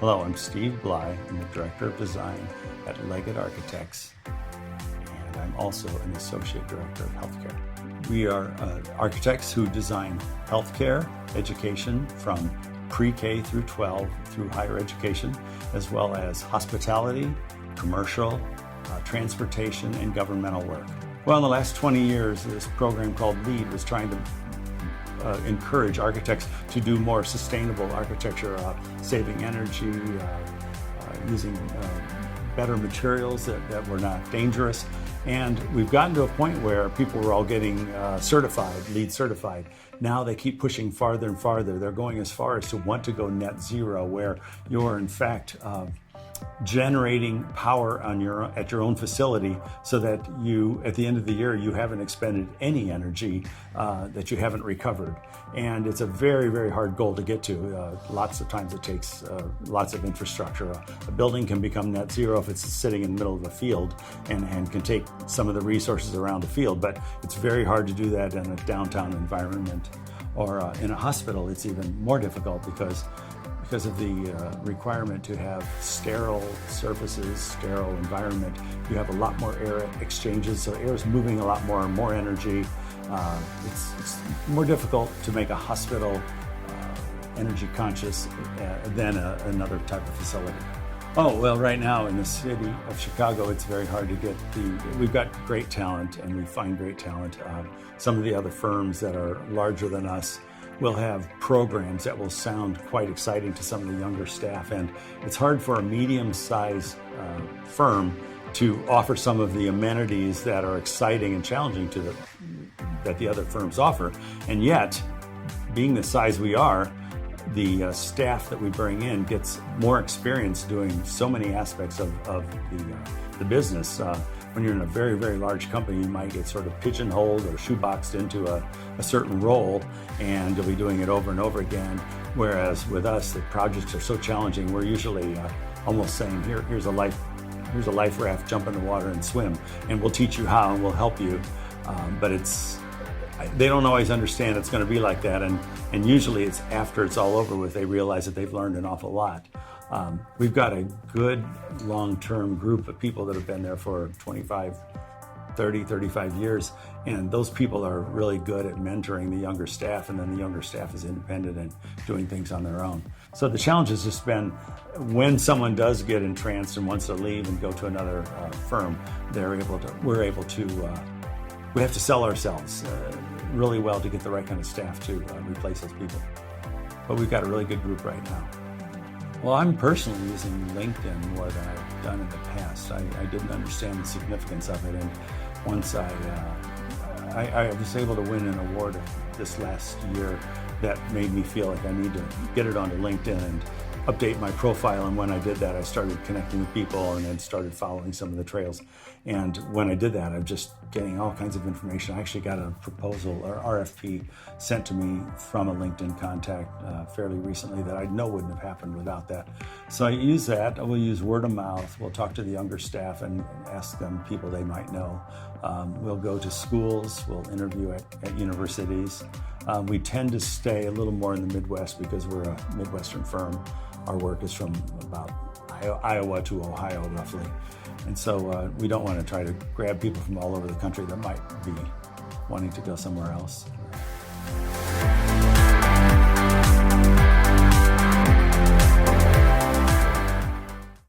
Hello, I'm Steve Blye. I'm the Director of Design at Legat Architects, and I'm also an Associate Director of Healthcare. We are architects who design healthcare education from pre-K through 12 through higher education, as well as hospitality, commercial, transportation, and governmental work. Well, in the last 20 years, this program called LEAD was trying to encourage architects to do more sustainable architecture, saving energy, using better materials that were not dangerous. And we've gotten to a point where people were all getting certified, LEED certified. Now they keep pushing farther and farther. They're going as far as to want to go net zero, where you're in fact generating power at your own facility, so that you, at the end of the year, you haven't expended any energy that you haven't recovered. And it's a very, very hard goal to get to. Lots of times it takes lots of infrastructure. A building can become net zero if it's sitting in the middle of a field and can take some of the resources around the field, but it's very hard to do that in a downtown environment. Or in a hospital, it's even more difficult because of the requirement to have sterile surfaces, sterile environment. You have a lot more air exchanges, so air is moving a lot more energy. It's more difficult to make a hospital energy conscious than another type of facility. Oh, well, right now in the city of Chicago, it's very hard to get we've got great talent, and we find great talent. Some of the other firms that are larger than us will have programs that will sound quite exciting to some of the younger staff, and it's hard for a medium-sized firm to offer some of the amenities that are exciting and challenging that the other firms offer. And yet, being the size we are, the staff that we bring in gets more experience doing so many aspects of the business. When you're in a very, very large company, you might get sort of pigeonholed or shoeboxed into a certain role, and you'll be doing it over and over again. Whereas with us, the projects are so challenging, we're usually almost saying, here's a life raft, jump in the water and swim, and we'll teach you how, and we'll help you. But they don't always understand it's going to be like that, and usually it's after it's all over with, they realize that they've learned an awful lot. We've got a good long-term group of people that have been there for 25, 30, 35 years, and those people are really good at mentoring the younger staff, and then the younger staff is independent and doing things on their own. So the challenge has just been, when someone does get entranced and wants to leave and go to another firm, we have to sell ourselves really well to get the right kind of staff to replace those people. But we've got a really good group right now. Well, I'm personally using LinkedIn more than I've done in the past. I didn't understand the significance of it, and once I was able to win an award this last year that made me feel like I need to get it onto LinkedIn and update my profile. And when I did that, I started connecting with people and then started following some of the trails. And when I did that, I'm just getting all kinds of information. I actually got a proposal or RFP sent to me from a LinkedIn contact fairly recently that I know wouldn't have happened without that. So I use that. We'll use word of mouth. We'll talk to the younger staff and ask them people they might know. We'll go to schools. We'll interview at universities. We tend to stay a little more in the Midwest because we're a Midwestern firm. Our work is from about Iowa to Ohio, roughly. And so we don't want to try to grab people from all over the country that might be wanting to go somewhere else.